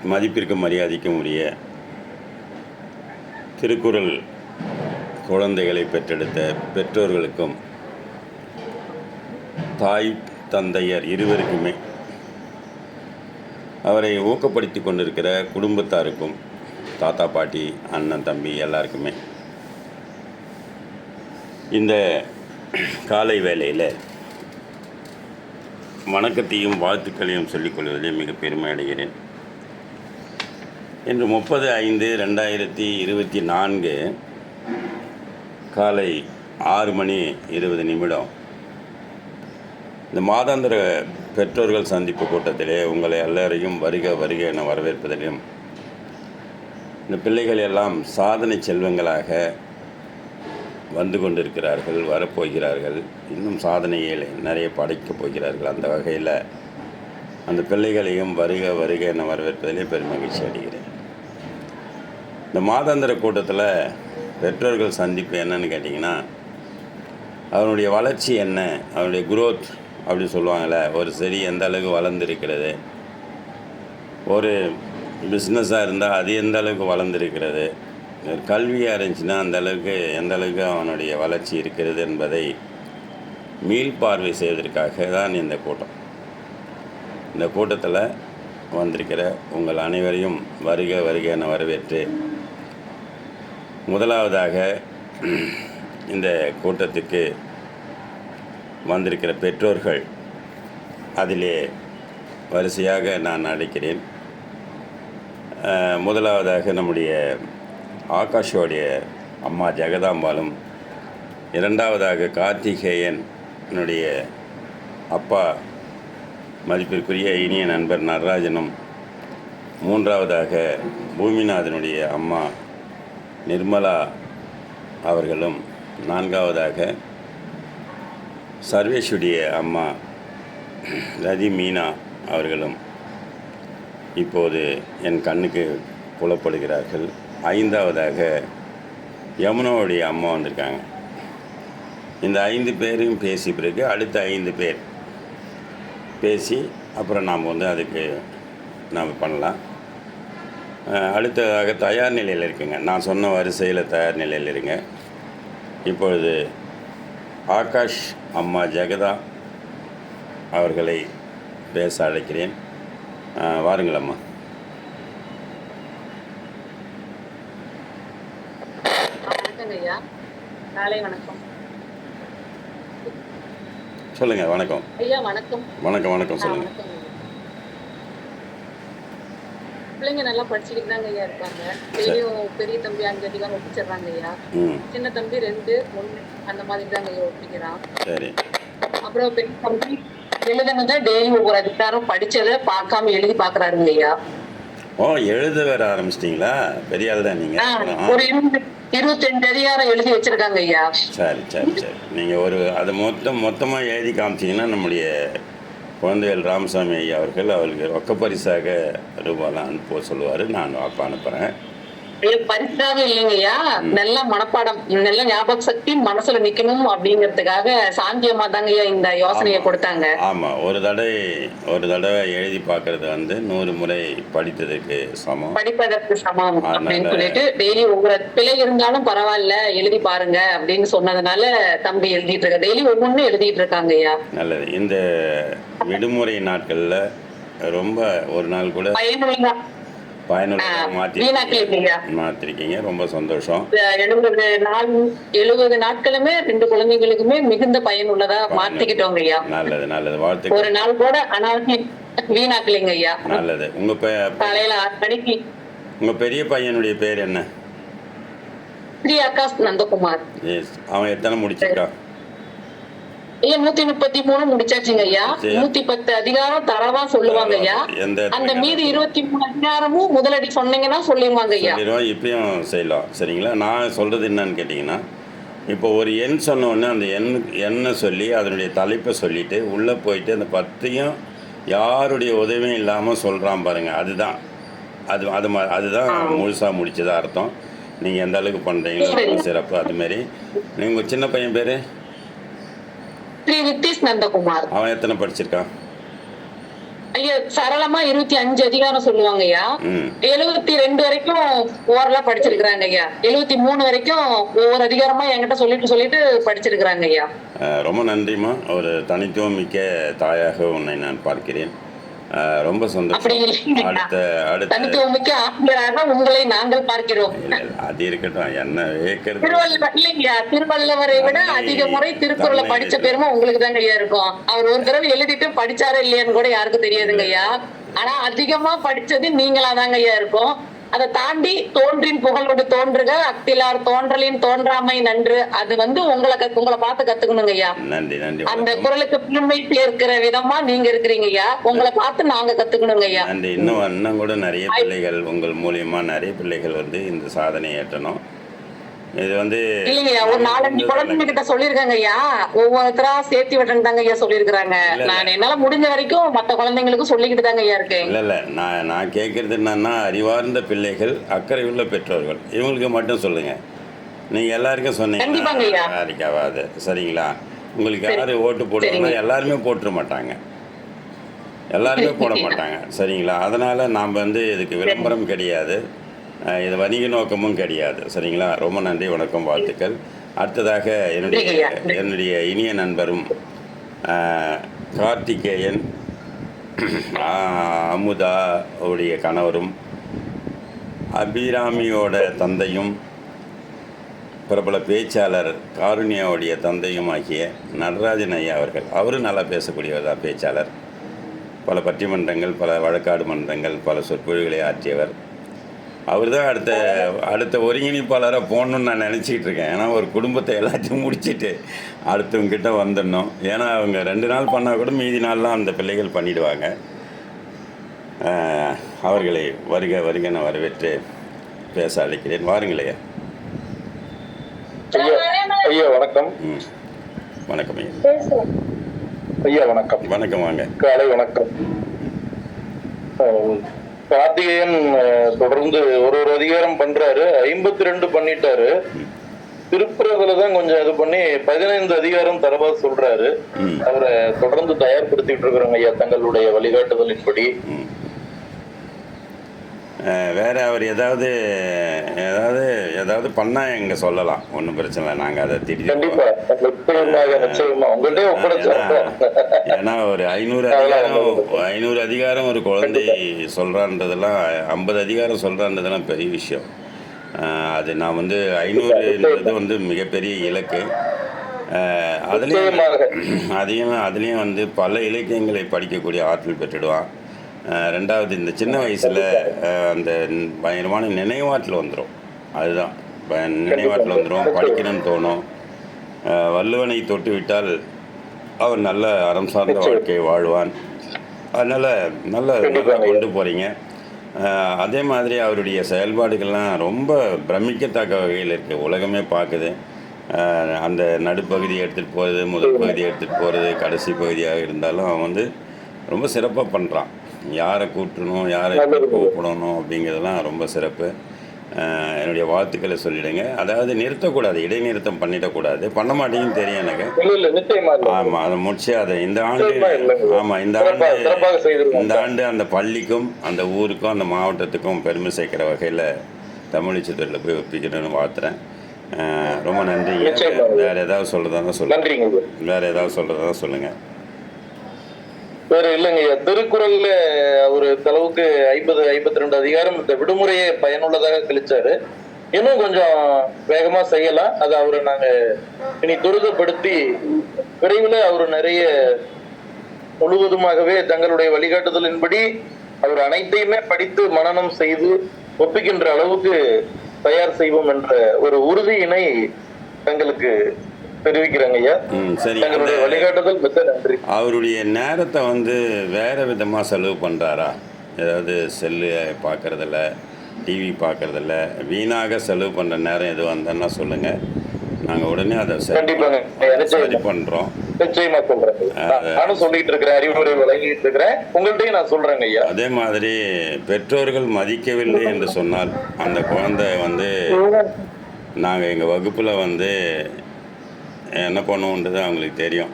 மதிப்பிற்கும் மரியாதைக்கும் உரிய திருக்குறள் குழந்தைகளை பெற்றெடுத்த பெற்றோர்களுக்கும் தாய் தந்தையர் இருவருக்குமே அவரை ஊக்கப்படுத்தி கொண்டிருக்கிற குடும்பத்தாருக்கும் தாத்தா பாட்டி அண்ணன் தம்பி எல்லாருக்குமே இந்த காலை வேளையில் வணக்கத்தையும் வாழ்த்துக்களையும் சொல்லிக்கொள்வதில் மிக பெருமை அடைகிறேன். இன்று 30/5/2024 காலை 6:20 இந்த மாதாந்திர பெற்றோர்கள் சந்திப்பு கூட்டத்திலே உங்களை எல்லாரையும் வருக வருக என வரவேற்பதிலும் இந்த பிள்ளைகள் எல்லாம் சாதனை செல்வங்களாக வந்து கொண்டிருக்கிறார்கள், வரப்போகிறார்கள், இன்னும் சாதனைகளை நிறைய படைக்கப் போகிறார்கள். அந்த வகையில் அந்த பிள்ளைகளையும் வருக வருக என வரவேற்பதிலே பெருமகிழ்ச்சி அடைகிறேன். இந்த மாதாந்திர கூட்டத்தில் பெற்றோர்கள் சந்திப்பு என்னன்னு கேட்டிங்கன்னா, அவனுடைய வளர்ச்சி என்ன, அவனுடைய குரோத் அப்படின்னு சொல்லுவாங்கள்ல, ஒரு செடி எந்த அளவுக்கு வளர்ந்துருக்கிறது, ஒரு பிஸ்னஸாக இருந்தால் அது எந்த அளவுக்கு வளர்ந்துருக்கிறது, ஒரு கல்வியாக இருந்துச்சுன்னா எந்த அளவுக்கு அவனுடைய வளர்ச்சி இருக்கிறது என்பதை மீள்பார்வை செய்வதற்காக தான் இந்த கூட்டம். இந்த கூட்டத்தில் வந்திருக்கிற உங்கள் அனைவரையும் வருக வருக என வரவேற்று, முதலாவதாக இந்த கூட்டத்துக்கு வந்திருக்கிற பெற்றோர்கள் அதிலே வரிசையாக நான் அழைக்கிறேன். முதலாவதாக நம்முடைய ஆகாஷோடைய அம்மா ஜெகதாம்பாலும், இரண்டாவதாக கார்த்திகேயன் என்னுடைய அப்பா மதிப்பிற்குரிய இனிய நண்பர் நடராஜனும், மூன்றாவதாக பூமிநாதனுடைய அம்மா நிர்மலா அவர்களும், நான்காவதாக சர்வேஷுடைய அம்மா ரதி மீனா அவர்களும் இப்போது என் கண்ணுக்கு புலப்படுகிறார்கள். ஐந்தாவதாக யமுனாவுடைய அம்மா வந்திருக்காங்க. இந்த 5 பேரையும் பேசி பிறகு அடுத்த 5 பேர் பேசி அப்புறம் நாம் அதுக்கு நாம் பண்ணலாம். அடுத்ததாக தயார் நிலையில் இருக்குங்க. நான் சொன்ன வரிசையில் தயார் நிலையில் இருங்க. இப்பொழுது ஆகாஷ் அம்மா ஜெகதா அவர்களை பேச அழைக்கிறேன். வாருங்கள் அம்மா. ஐயா, காலை வணக்கம். சொல்லுங்க. வணக்கம் ஐயா. வணக்கம். வணக்கம் வணக்கம் சொல்லுங்க. பிள்ளைங்க நல்லா படிச்சுக்கிட்டு தாங்க ஐயா இருக்காங்க. பெரிய தம்பி 5 அதிகம் ஒப்பிச்சிடுறாங்க ஐயா. சின்ன தம்பி 2, 1 அந்த மாதிரி தாங்க ஐயா ஒப்பிக்கிறான். சரி. அப்புறம் பெரிய தம்பி எழுதுனதை டெய்லி ஒவ்வொரு அதிகாரம் படிச்சதை பார்க்காம எழுதி பாக்குறாருங்க ஐயா. ஓ, எழுத வேற ஆரம்பிச்சிட்டீங்களா? பெரிய ஆள் தான் நீங்க. ஒரு 22 அதிகாரம் எழுதி வச்சிருக்காங்க ஐயா. சரி சரி சரி. நீங்க அதை மொத்தமா எழுதி காமிச்சிங்கன்னா நம்முடைய குழந்தைகள் ராமசாமி ஐயா அவர்களுக்கு ரொக்க பரிசாக ரூபாலாம் அனுப்ப சொல்லுவார். நான் அப்போ அனுப்புகிறேன். பரிசாக இல்லைங்கய்யா, நல்ல மனப்பாடம், நல்ல ஞாபக சக்தி மனசுல நிக்கணும் அப்படிங்கிறதுக்காக சாந்தியம்மா தாங்க இந்த யோசனையை கொடுத்தாங்க. ஆமா, ஒரு தடவை எழுதி பார்க்கறது 100 முறை படிப்பதற்கு சமம் அப்படின்னு சொல்லிட்டு டெய்லி ஒவ்வொரு பிழை இருந்தாலும் பரவாயில்ல எழுதி பாருங்க அப்படின்னு சொன்னதுனால தம்பி எழுதிட்டு இருக்க, டெய்லி ஒவ்வொன்னு எழுதிட்டு இருக்காங்க ஐயா. நல்லது. இந்த விடுமுறை நாட்கள்ல ரொம்ப ஒரு நாள் கூட மாத்திருக்கீங்க. ரொம்ப சந்தோஷம். 70 நாட்களுமே 2 குழந்தைகளுக்குமே மிகுந்த பயனுள்ளதா மாத்திக்கிட்டோங்க ஐயா. நல்லது நல்லது. வாழ்த்து. ஒரு நாள் கூட அனாவசியம் வீணாக்கலைங்க ஐயா. நல்லது. காலையில 6 மணிக்கு. உங்க பெரிய பையனுடைய பேர் என்ன? ஸ்ரீ ஆகாஷ் நந்தகுமார். அவன் எத்தனை முடிச்சிருக்கான்? 133 முடிச்சாச்சுங்க ஐயா. 110 அதிகாரம் தரவா சொல்லுவாங்க ஐயா. அந்த மீதி 23 அதிகாரமும் முதலடி சொன்னீங்கன்னா சொல்லிடுவாங்க ஐயா. இப்பயும் செய்யலாம். சரிங்களா? நான் சொல்றது என்னன்னு கேட்டீங்கன்னா, இப்போ ஒரு எண் சொன்ன உடனே அந்த எண்ணை சொல்லி அதனுடைய தலைப்பை சொல்லிட்டு உள்ளே போயிட்டு அந்த 10ஐயும் யாருடைய உதவியும் இல்லாமல் சொல்கிறான் பாருங்க, அதுதான் முழுசாக முடிச்சதா அர்த்தம். நீங்கள் எந்த அளவுக்கு பண்ணுறீங்களோ சிறப்பு. அதுமாரி நீங்கள் சின்ன பையன் பேர் ஸ்ரீ நித்திஷ் நந்தகுமார். அவன் எத்தனை படிச்சிருக்கான்? ஐயா சரளமா 25 அதிகாரம் சொல்லுவாங்க ஐயா. ம் 72 வரைக்கும் ஓரலா படிச்சிருக்கிறாங்க ஐயா. 73 வரைக்கும் ஒவ்வொரு அதிகாரமா என்கிட்ட சொல்லிட்டு படிச்சிருக்கிறாங்க ஐயா. ரொம்ப நன்றிம்மா. ஒரு தனித்துவம் மிக்க தாயாக உன்னை நான் பார்க்கிறேன். ரொம்ப அப்படி சந்தோஷம். இல்லைங்க ஐயா. அடுத்த அடுத்த தனித்துவமிக்க ஆசிரியராக உங்களை நாங்கள் பார்க்கிறோம். இல்ல, இல்ல, அது இருக்கட்டும். என்ன கேட்கறது திருவள்ளுவர் இல்லைங்கய்யா, திருவள்ளுவரை விட தன்னை அதிக முறை திருக்குறளை தன்னை படிச்ச பெருமை உங்களுக்கு தாங்க ஐயா இருக்கும். அவர் ஒரு தடவை எழுதிட்டு படிச்சாரா இல்லையான்னு கூட யாருக்கும் தெரியாதுங்க ஐயா. ஆனா அதிகமா படிச்சது நீங்களா தாங்க ஐயா இருக்கும். அதை தாண்டி தோன்றின் புகழோடு தோன்றுக அக்திலார் தோன்றலின் தோன்றாமை நன்று. அது உங்களை பார்த்து கத்துக்கணுங்க ஐயா. நன்றி நன்றி அந்த வணக்கம். குரலுக்கு பெருமை சேர்க்கிற விதமா நீங்க இருக்கிறீங்க ஐயா. உங்களை பார்த்து நாங்க கத்துக்கணுங்க ஐயா. நன்றி. இன்னும் கூட நிறைய பிள்ளைகள் உங்கள் மூலியமா நிறைய பிள்ளைகள் இந்த சாதனை ஏற்றணும். இது இல்லைங்கய்யா, ஒரு 4-5 குழந்தைங்க கிட்ட சொல்லிருக்காங்க ஐயா. ஒவ்வொருத்தரா சேர்த்து விடுறேன் தாங்க ஐயா சொல்லிருக்காங்க. நான் என்னால முடிஞ்ச வரைக்கும் மத்த குழந்தைங்களுக்கும் சொல்லிக்கிட்டு தாங்க ஐயா இருக்கேன். இல்லை நான் கேட்குறது என்னன்னா, அறிவார்ந்த பிள்ளைகள், அக்கறை உள்ள பெற்றோர்கள், இவங்களுக்கு மட்டும் சொல்லுங்கள். நீங்கள் எல்லாருக்கும் கண்டிப்பாங்க ஐயா. சொன்னீங்கன்னா யாருக்கு ஆகாது. சரிங்களா? உங்களுக்கு யார் ஓட்டு போடுவாங்கன்னா எல்லாருமே போட்டுற மாட்டாங்க, எல்லாருமே போட மாட்டாங்க. சரிங்களா? அதனால் நாம் இதுக்கு விளம்பரம் கிடையாது, இது வணிக நோக்கமும் கிடையாது. சரிங்களா? ரொம்ப நன்றி, வணக்கம், வாழ்த்துக்கள். அடுத்ததாக என்னுடைய இனிய நண்பரும் கார்த்திகேயன், அமுதா உடைய கணவரும் அபிராமியோட தந்தையும் பிரபல பேச்சாளர் காருண்யாவுடைய தந்தையும் ஆகிய நடராஜன் ஐயா அவர்கள். அவரும் நல்லா பேசக்கூடியவர் தான், பேச்சாளர். பல பட்டிமன்றங்கள், பல வழக்காடு மன்றங்கள், பல சொற்பொழிவுகளை ஆற்றியவர். அவர் தான் அடுத்த ஒருங்கிணைப்பாளராக போகணுன்னு நான் நினச்சிக்கிட்டு இருக்கேன். ஏன்னா ஒரு குடும்பத்தை எல்லாத்தையும் முடிச்சுட்டு அடுத்தவங்கிட்ட வந்துடணும். ஏன்னா அவங்க 2 நாள் பண்ணால் கூட மீதி நாள்லாம் அந்த பிள்ளைகள் பண்ணிவிடுவாங்க. அவர்களை வருக நான் வரவேற்று பேச அழைக்கிறேன். வாருங்களையா. ஐயா வணக்கம். வணக்கம் ஐயா. ஐயா வணக்கம். வணக்கம், வாங்க. காலை வணக்கம். கார்த்திகேயன் தொடர்ந்து ஒரு அதிகாரம் பண்றாரு. 52 பண்ணிட்டாரு. திருப்புறதுலதான் கொஞ்சம் இது பண்ணி 15 அதிகாரம் தரவா சொல்றாரு. அவரை தொடர்ந்து தயார்படுத்திட்டு இருக்கிறாங்க ஐயா தங்களுடைய வழிகாட்டுதலின்படி. வேற அவர் ஏதாவது பண்ணா எங்க சொல்லலாம், ஒன்றும் பிரச்சனை இல்லை. நாங்கள் அதை திருப்பி ஏன்னா ஒரு 500 அதிகாரம் ஒரு குழந்தை சொல்றான்றதெல்லாம், 50 அதிகாரம் சொல்றான்றதெல்லாம் பெரிய விஷயம். அது நான் 500ன்றது மிகப்பெரிய இலக்கு. அதுலேயும் பல இலக்கியங்களை படிக்கக்கூடிய ஆற்றல் பெற்றுடுவான். ரெண்டாவது, இந்த சின்ன வயசில் அந்த பயங்கரமான நினைவாற்றல் வந்துடும். அதுதான் நினைவாற்றல் வந்துடும், படிக்கணும்னு தோணும். வள்ளுவனை தொட்டு விட்டால் அவன் நல்ல அறம் சார்ந்த வாழ்க்கையை வாழ்வான். அதனால் நல்லா கொண்டு போகிறீங்க. அதே மாதிரி அவருடைய செயல்பாடுகள்லாம் ரொம்ப பிரமிக்கத்தக்க வகையில் இருக்குது. உலகமே பார்க்குது. அந்த நடுப்பகுதியை எடுத்துகிட்டு போகிறது, முதல் பகுதியை எடுத்துகிட்டு போகிறது, கடைசி பகுதியாக இருந்தாலும் அவன் ரொம்ப சிறப்பாக பண்ணுறான். யாரை கூட்டணும், யாரை கூப்பிடணும் அப்படிங்கிறதுலாம் ரொம்ப சிறப்பு. என்னுடைய வாழ்த்துக்களை சொல்லிடுங்க. அதாவது நிறுத்தக்கூடாது, இடைநிறுத்தம் பண்ணிடக்கூடாது. பண்ண மாட்டேங்குன்னு தெரியும் எனக்கு. ஆமாம், அதை முடிச்சு அதை இந்த ஆண்டு அந்த பள்ளிக்கும் அந்த ஊருக்கும் அந்த மாவட்டத்துக்கும் பெருமை சேர்க்கிற வகையில் தமிழிச்சத்துறையில் போய் ஒப்பிக்கணும்னு வாழ்த்துறேன். ரொம்ப நன்றி. வேறு ஏதாவது சொல்கிறதா சொல்லுங்கள். வேறு ஏதாவது சொல்கிறதா சொல்லுங்கள். வேற இல்லைங்க ஐயா. திருக்குறள்ல ஒரு தளவுக்கு 52 அதிகாரம் இந்த விடுமுறையை பயனுள்ளதாக கழிச்சாரு. இன்னும் கொஞ்சம் வேகமா செய்யலாம். அதை அவரை நாங்க இனி துரிதப்படுத்தி விரைவில் அவர் நிறைய முழுவதுமாகவே தங்களுடைய வழிகாட்டுதலின்படி அவர் அனைத்தையுமே படித்து மனனம் செய்து ஒப்பிக்கின்ற அளவுக்கு தயார் செய்வோம் என்ற ஒரு உறுதியினை தங்களுக்கு தெரிவிக்கிறாங்க ஐயா. சரி, வழிகாட்டுதல் மிக நன்றி. அவருடைய நேரத்தை வேற விதமாக செலவு பண்ணுறாரா? ஏதாவது செல்லு பார்க்கறதில்ல, டிவி பார்க்கறதில்ல, வீணாக செலவு பண்ணுற நேரம் எதுவும் வந்தேன்னா சொல்லுங்கள். நாங்கள் உடனே அதை சரி பண்ணுறோம். நிச்சயமா சொல்றேன். நானும் சொல்லிட்டு இருக்கிறேன், அறிவுரை வழங்கிட்டு இருக்கிறேன். உங்கள்கிட்டயும் நான் சொல்றேங்க ஐயா. அதே மாதிரி பெற்றோர்கள் மதிக்கவில்லை என்று சொன்னால் அந்த குழந்தை நாங்கள் எங்கள் வகுப்பில் என்ன பண்ணுவோன்றது அவங்களுக்கு தெரியும்.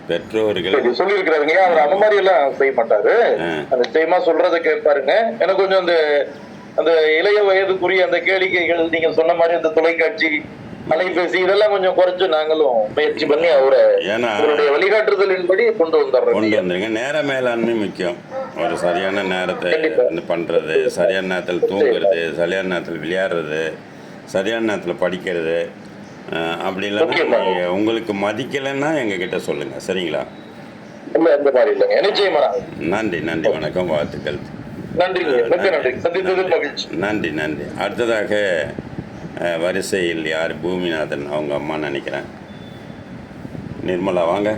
பெற்றோர்கள் சொல்லியிருக்கிறாருங்க. அவர் அந்த மாதிரி எல்லாம் செய்ய மாட்டாரு. நிச்சயமா சொல்றதை கேட்பாருங்க. எனக்கு கொஞ்சம் அந்த அந்த இளைய வயதுக்குரிய அந்த கேளிக்கைகள் நீங்க சொன்ன மாதிரி அந்த தொலைக்காட்சி, அலைபேசி இதெல்லாம் கொஞ்சம் குறைச்சு நாங்களும் முயற்சி பண்ணி அவருடைய வழிகாட்டுதலின்படி கொண்டு வந்துருங்க. நேர மேலாண்மை முக்கியம். ஒரு சரியான நேரத்தை பண்றது, சரியான நேரத்தில் தூங்குறது, சரியான நேரத்தில் விளையாடுறது, சரியான நேரத்தில் படிக்கிறது. அப்படி இல்லைன்னா நீங்கள் உங்களுக்கு மதிக்கலைன்னா எங்ககிட்ட சொல்லுங்கள், சரிங்களா? நன்றி நன்றி, வணக்கம், வாழ்த்துக்கள். நன்றி நன்றி. அடுத்ததாக வரிசையில் யார்? பூமிநாதன் அவங்க அம்மா நினைக்கிறேன். நிர்மலா வாங்க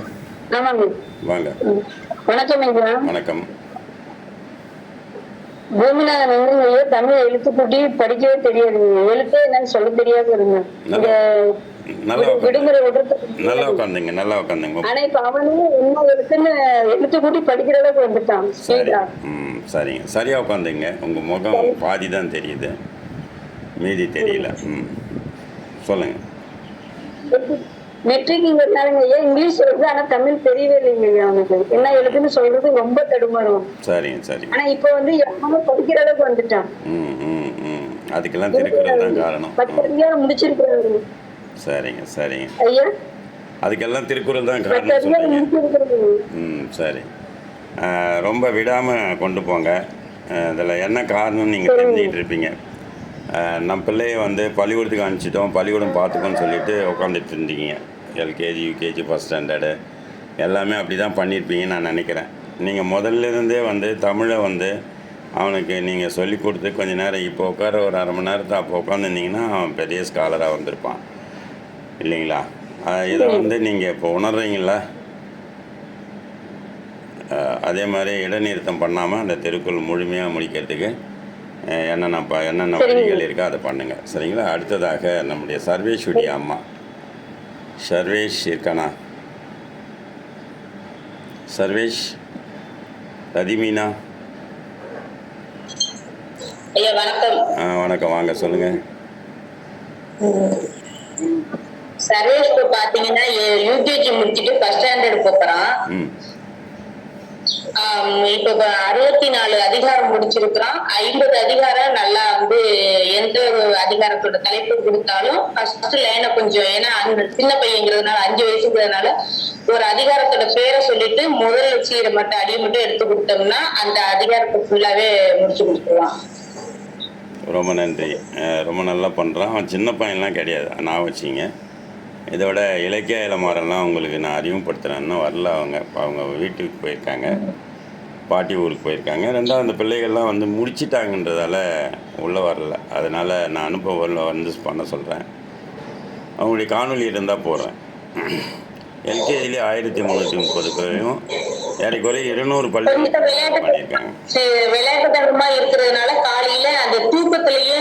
வாங்க. வணக்கம். பூமிநாதன் வந்து தமிழ் எழுத்து கூட்டி படிக்கவே தெரியாது, எழுத்தே என்னன்னு சொல்ல தெரியாது இருங்க. விடுமுறை நல்லா உட்காந்துங்க, நல்லா உட்காந்துங்க. ஆனா இப்ப அவனே என்ன எழுத்துன்னு எழுத்து கூட்டி படிக்கிற அளவுக்கு வந்துட்டான். சரிங்க, சரியா உட்காந்துங்க. உங்க முகம் பாதி தான் தெரியுது, மீதி தெரியல. சொல்லுங்க. மெட்ரிக்ங்கிறதுனாலங்க ஐயா இங்கிலீஷ் எழுது, ஆனா தமிழ் தெரியவே இல்லைங்க ஐயா அவனுக்கு. என்ன எழுதுன்னு சொல்றது ரொம்ப தடுமாறும். சரிங்க சரி. ஆனா இப்ப வந்து எல்லாமே படிக்கிற அளவுக்கு வந்துட்டான். அதுக்கெல்லாம் திருக்குறள் தான் காரணம். 10 அதிகாரம் முடிச்சிருக்கிறாரு. சரிங்க சரிங்க ஐயா, அதுக்கெல்லாம் திருக்குறள் தான் காரணம். சரி, ரொம்ப விடாமல் கொண்டு போங்க. இதில் என்ன காரணம்னு நீங்கள் தெரிஞ்சுக்கிட்டு இருப்பீங்க. நம்ம பிள்ளைய வந்து பள்ளிக்கூடத்துக்கு அனுப்பிச்சிட்டோம், பள்ளிக்கூடம் பார்த்துக்கோன்னு சொல்லிட்டு உட்காந்துட்டு இருந்தீங்க. எல்கேஜி, யூகேஜி, ஃபஸ்ட் ஸ்டாண்டர்டு எல்லாமே அப்படி தான் பண்ணியிருப்பீங்கன்னு நான் நினைக்கிறேன். நீங்கள் முதல்லேருந்தே வந்து தமிழை வந்து அவனுக்கு நீங்கள் சொல்லி கொடுத்து கொஞ்சம் நேரம் இப்போ உட்கார ஒரு அரை மணி நேரத்தை அப்போ உட்காந்துருந்தீங்கன்னா அவன் பெரிய ஸ்காலராக வந்திருப்பான் இல்லைங்களா? இதை வந்து நீங்கள் இப்போ உணர்றீங்களா? அதே மாதிரி இடைநிறுத்தம் பண்ணாமல் அந்த திருக்குறள் முழுமையாக முடிக்கிறதுக்கு என்னென்ன வழிகள் இருக்கோ அதை பண்ணுங்கள், சரிங்களா? அடுத்ததாக நம்முடைய சர்வேஷுடைய அம்மா சர்வேஷ் இருக்கானா? சர்வேஷ், ரதிமீனா. வணக்கம், வாங்க சொல்லுங்க. சர்வேஷ் பாத்தீங்கன்னா யூகேஜி முடிச்சுட்டு ஃபர்ஸ்ட் ஸ்டாண்டர்ட் போறான். இப்ப 64 அதிகாரம் முடிச்சிருக்கிறான். 50 அதிகாரம் நல்லா வந்து எந்த அதிகாரத்தோட தலைப்பு கொடுத்தாலும் ஃபர்ஸ்ட் லைனை கொஞ்சம், ஏன்னா அந்த சின்ன பையங்கிறதுனால 5 வயசுங்கிறதுனால ஒரு அதிகாரத்தோட பேரை சொல்லிட்டு முதல் சீரை மட்டும் அடியை மட்டும் எடுத்து கொடுத்தோம்னா அந்த அதிகாரத்தை ஃபுல்லாவே முடிச்சு கொடுத்துருவான். ரொம்ப நன்றி, ரொம்ப நல்லா பண்ணுறான். அவன் சின்ன பையன்லாம் கிடையாது, நான் வச்சிங்க. இதோட இலக்கிய இளமாரெல்லாம் உங்களுக்கு நான் அறிமுகப்படுத்துகிறேன். இன்னும் வரல, அவங்க வீட்டுக்கு போயிருக்காங்க, பாட்டி ஊருக்கு போயிருக்காங்க. ரெண்டாவது அந்த பிள்ளைகள்லாம் வந்து முடிச்சிட்டாங்கன்றதால உள்ளே வரல, அதனால் நான் அனுப்ப வந்து பண்ண சொல்கிறேன். அவங்களுடைய காணொலி இருந்தால் போடுறேன். எல்கேஜிலே 1330 பேரையும் ஏறக்குறைய 200 பள்ளி பண்ணியிருக்காங்க. விளையாட்டுத்தனமா இருக்கிறதுனால காலையில அந்த தூக்கத்திலேயே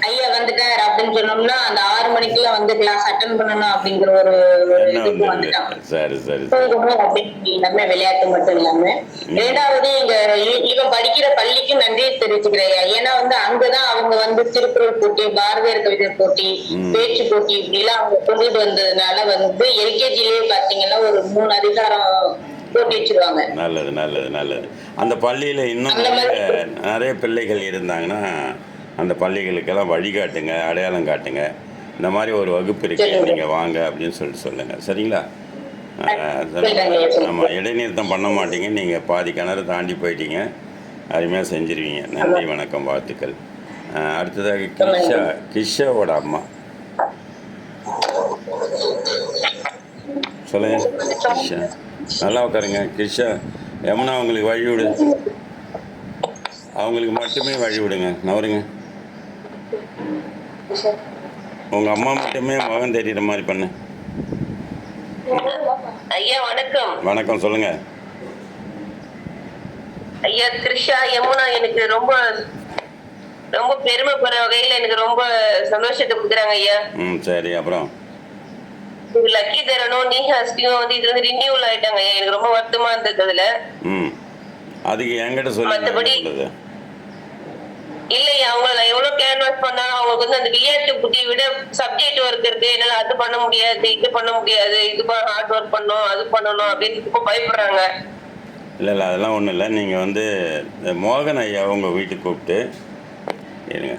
ஐயா வந்துட்டார் அப்படின்னு சொன்னோம்னா அந்த 6 மணிக்குள்ள வந்து கிளாஸ் அட்டன் பண்ணணும் அப்படிங்கிற ஒரு இதுக்கு வந்துட்டான். சரி சரி. எல்லாமே விளையாட்டு மட்டும் இல்லாம. இரண்டாவது இவன் படிக்கிற பள்ளிக்கு நன்றியை தெரிவிச்சுக்கிறேன். ஏன்னா வந்து அங்கதான் அவங்க வந்து திருக்குறள் போட்டி, பாரதியார் கவிதை போட்டி, பேச்சு போட்டி இப்படி எல்லாம் அவங்க கொண்டுட்டு வந்ததுனால வந்து எல்கேஜிலேயே பாத்தீங்கன்னா ஒரு 3 அதிகாரம் போட்டி வச்சிருவாங்க. நல்லது நல்லது நல்லது. அந்த பள்ளியில் இன்னும் நிறைய பிள்ளைகள் இருந்தாங்கன்னா அந்த பள்ளிகளுக்கெல்லாம் வழிகாட்டுங்க, அடையாளம் காட்டுங்க. இந்த மாதிரி ஒரு வகுப்பு இருக்கு, நீங்கள் வாங்க அப்படின்னு சொல்லிட்டு சொல்லுங்கள், சரிங்களா? ஆமாம், இடைநிறுத்தம் பண்ண மாட்டீங்க, நீங்கள் பாதி கிணறு தாண்டி போயிட்டீங்க, அருமையாக செஞ்சிருவீங்க. நன்றி, வணக்கம், வாழ்த்துக்கள். அடுத்ததாக கிஷாவோட அம்மா சொல்லுங்க. கிஷா, நல்லா உட்காருங்க. கிஷா, யமுனா அவங்களுக்கு வழி விடு, அவங்களுக்கு மட்டுமே வழி விடுங்க, நவருங்க. உங்க அம்மா மட்டுமே மகன் தெரியுற மாதிரி பண்ணு. ஐயா வணக்கம். வணக்கம், சொல்லுங்க. ஐயா கிருஷா, யமுனா எனக்கு ரொம்ப ரொம்ப பெருமைப்படுற வகையில எனக்கு ரொம்ப சந்தோஷத்தை கொடுக்குறாங்க ஐயா. சரி, அப்புறம் லக்கி தரணும் நீஹாஸ்டியும் வந்து இது வந்து ரினியூவல் ஆயிட்டாங்க ஐயா. எனக்கு ரொம்ப வருத்தமா இருந்தது அதுல. அதுக்கு என்கிட்ட சொல்லி மற்றபடி இல்லையா அவங்கள நான் எவ்வளவு கேன்வாஸ் பண்ணாலும் அவங்களுக்கு வந்து அந்த விளையாட்டு புத்தியை விட சப்ஜெக்ட் ஒர்க் இருக்கு, என்னால அது பண்ண முடியாது, இது பண்ண முடியாது, இது ஹார்ட் ஒர்க் பண்ணணும், அது பண்ணணும் அப்படின்னு இப்ப பயப்படுறாங்க. இல்லை இல்லை அதெல்லாம் ஒன்றும் இல்லை. நீங்கள் வந்து இந்த மோகன் ஐயா உங்கள் வீட்டுக்கு கூப்பிட்டு இருங்க.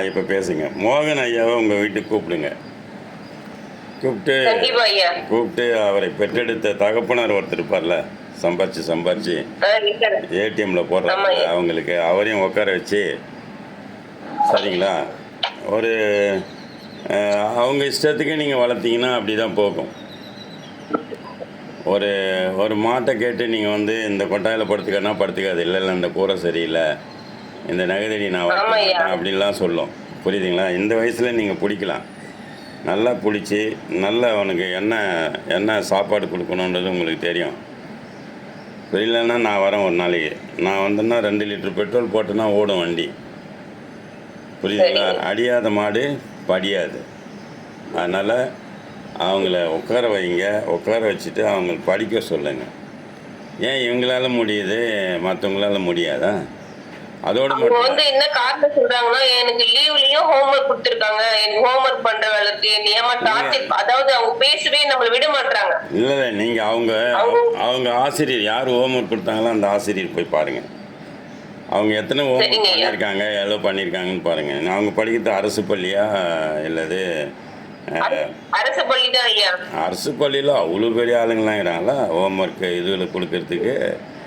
இப்போ பேசுங்க. மோகன் ஐயாவை உங்கள் வீட்டுக்கு கூப்பிடுங்க. கண்டிப்பா ஐயா. கூப்பிட்டு அவரை பெற்றெடுத்த தகப்பனார் ஒருத்தர் இருப்பார்ல, சம்பாரிச்சு ஏடிஎம்மில் போடுறாங்க அவங்களுக்கு, அவரையும் உட்கார வச்சு சரிங்களா, ஒரு அவங்க இஷ்டத்துக்கு நீங்கள் வளர்த்தீங்கன்னா அப்படி தான் போகும். ஒரு மாட்டை கேட்டு நீங்கள் வந்து இந்த கொட்டாயில் படுத்துக்கன்னா படுத்துக்காது. இல்லை இந்த கூரை சரியில்லை, இந்த நகைதடி நான் வளர்த்துக்கிறேன் அப்படின்லாம் சொல்லும். புரியுதுங்களா? இந்த வயசில் நீங்கள் பிடிக்கலாம், நல்லா பிடிச்சி நல்லா அவனுக்கு என்ன சாப்பாடு கொடுக்கணுன்றது உங்களுக்கு தெரியும். புரியலன்னா நான் வரேன் ஒரு நாளைக்கு. நான் வந்தேன்னா 2 லிட்டர் பெட்ரோல் போட்டேன்னா ஓடும் வண்டி. புரியுதுங்களா? அடியாத மாடு படியாது. அதனால் அவங்கள உட்கார வைங்க. உட்கார வச்சுட்டு அவங்களுக்கு படிக்க சொல்லுங்கள். ஏன் இவங்களால முடியுது, மற்றவங்களால முடியாதா? அதோட வந்து என்ன காரணம் சொல்றாங்கன்னா, எனக்கு லீவ்லயும் ஹோம்ஒர்க் கொடுத்துருக்காங்க, எனக்கு ஹோம்ஒர்க் பண்ற வேலை இருக்கு, நியமா டார்ச்சர், அதாவது அவங்க பேசவே நம்மள விட மாட்டாங்க. இல்லை நீங்கள் அவங்க ஆசிரியர் யார் ஹோம்ஒர்க் கொடுத்தாங்களோ அந்த ஆசிரியர் போய் பாருங்கள். அவங்க எத்தனை ஹோம்ஒர்க் பண்ணியிருக்காங்க, எவ்வளோ பண்ணியிருக்காங்கன்னு பாருங்கள். அவங்க படிக்கிறது அரசு பள்ளியா இல்லது அரசு பள்ளி தான் ஐயா. அரசு பள்ளியில் அவ்வளோ பெரிய ஆளுங்களாம் இருக்கிறாங்களா ஹோம்ஒர்க்கு இதுல கொடுக்கறதுக்கு?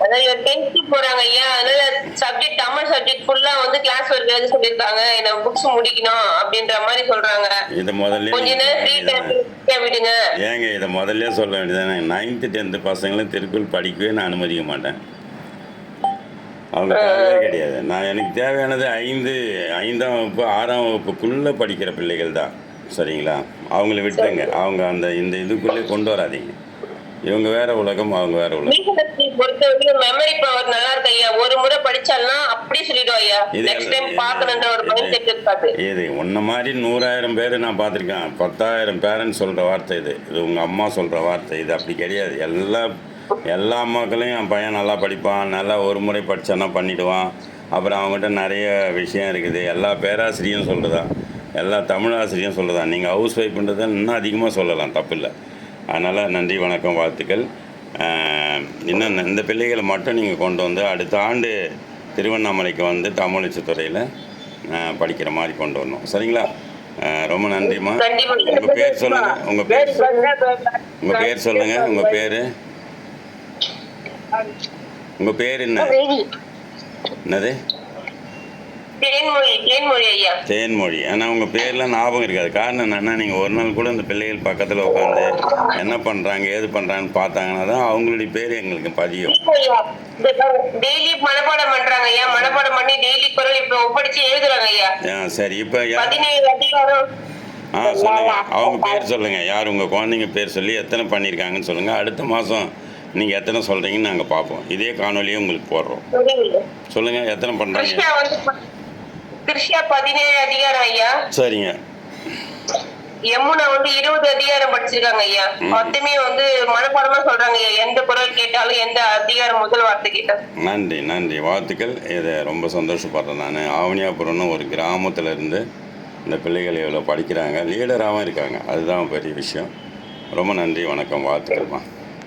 அதாவது 10th போறாங்க ஐயா. அதனால சப்ஜெக்ட் தமிழ் சப்ஜெக்ட் ஃபுல்லா வந்து கிளாஸ் ஒர்க் எழுத சொல்லியிருக்காங்க, எனக்கு புக்ஸ் முடிக்கணும் அப்படின்ற மாதிரி சொல்றாங்க. இதை முதல்ல கொஞ்ச நேரம் ஃப்ரீ டைம் விடுங்க. ஏங்க இதை முதல்ல சொல்ல வேண்டியதானே? 9th 10th பசங்களும் திருக்குறள் படிக்கவே நான் அனுமதிக்க மாட்டேன். அவங்க தேவையே கிடையாது. எனக்கு தேவையானது 5ஆம் வகுப்பு 6ஆம் வகுப்புக்குள்ளே படிக்கிற பிள்ளைகள் தான். சரிங்களா? அவங்கள விட்டுருங்க. அவங்க இந்த இதுக்குள்ளே கொண்டு வராதீங்க. இவங்க வேற உலகம், அவங்க வேற உலகம். பொறுத்தவரைக்கும் மெமரி பவர் நல்லா இருக்கு ஐயா. ஒரு முறை படிச்சால்னா அப்படியே சொல்லிடுவோம் ஐயா. நெக்ஸ்ட் டைம் பார்க்கணுன்ற ஒரு மைண்ட் செட் இருக்காது. இது உன்ன மாதிரி 100,000 பேர் நான் பார்த்துருக்கேன். 10,000 பேரண்ட்ஸ் சொல்கிற வார்த்தை இது உங்கள் அம்மா சொல்கிற வார்த்தை. இது அப்படி கிடையாது. எல்லா அம்மாக்களையும் என் பையன் நல்லா படிப்பான், நல்லா ஒரு முறை படித்தானா பண்ணிவிடுவான், அப்புறம் அவங்ககிட்ட நிறைய விஷயம் இருக்குது, எல்லா பேராசிரியும் சொல்கிறதா, எல்லா தமிழாசிரியும் சொல்கிறதா. நீங்கள் ஹவுஸ் ஒய்ஃப்ன்றதை இன்னும் அதிகமாக சொல்லலாம், தப்பில்லை. அதனால் நன்றி, வணக்கம், வாழ்த்துக்கள். இன்னும் இந்த பிள்ளைகளை மட்டும் நீங்கள் கொண்டு வந்து அடுத்த ஆண்டு திருவண்ணாமலைக்கு வந்து தமிழச்சுத்துறையில் படிக்கிற மாதிரி கொண்டு வரணும். சரிங்களா? ரொம்ப நன்றிம்மா. உங்கள் பேர் சொல்லுங்கள். உங்கள் பேர் சொல்லுங்கள். உங்கள் பேர் என்னது? தேன்மொழி. ஆனால் உங்கள் பேர்லாம் ஞாபகம் இருக்காது. காரணம் என்னென்னா, நீங்கள் ஒரு நாள் கூட இந்த பிள்ளைகள் பக்கத்தில் உட்காந்து என்ன பண்ணுறாங்க ஏது பண்ணுறாங்கன்னு பார்த்தாங்கன்னா தான் அவங்களுடைய பேர் எங்களுக்கு பதியும். டெய்லி மனப்பாடம் பண்றாங்க ஐயா. மனப்பாடம் பண்ணி டெய்லி குரல் இப்போ ஒப்படைச்சு எழுதுறாங்க ஐயா. சரி, இப்போ சொல்லுங்க, அவங்க பேர் சொல்லுங்க. யார் உங்கள் குழந்தைங்க பேர் சொல்லி எத்தனை பண்ணியிருக்காங்கன்னு சொல்லுங்க. அடுத்த மாதம் நீங்கள் எத்தனை சொல்கிறீங்கன்னு நாங்கள் பார்ப்போம். இதே காணொலியே உங்களுக்கு போடுறோம். சொல்லுங்கள், எத்தனை பண்ணுறாங்க? கிருஷ்ணா 17 அதிகாரம் ஐயா. சரிங்க. யமுனா வந்து 20 அதிகாரம் படிச்சிருக்காங்க ஐயா. மொத்தமே வந்து மனப்பாடமா சொல்றாங்க ஐயா. எந்த குரல் கேட்டாலும், எந்த அதிகாரம் முதல் வார்த்தை கேட்டாலும். நன்றி, வாழ்த்துக்கள். இதை ரொம்ப சந்தோஷப்படுறேன். நான் ஆவணியாபுரம்னு ஒரு கிராமத்தில் இருந்து இந்த பிள்ளைகள் எவ்வளோ படிக்கிறாங்க, லீடராகவும் இருக்காங்க. அதுதான் பெரிய விஷயம். ரொம்ப நன்றி, வணக்கம், வாழ்த்துக்கள்மா.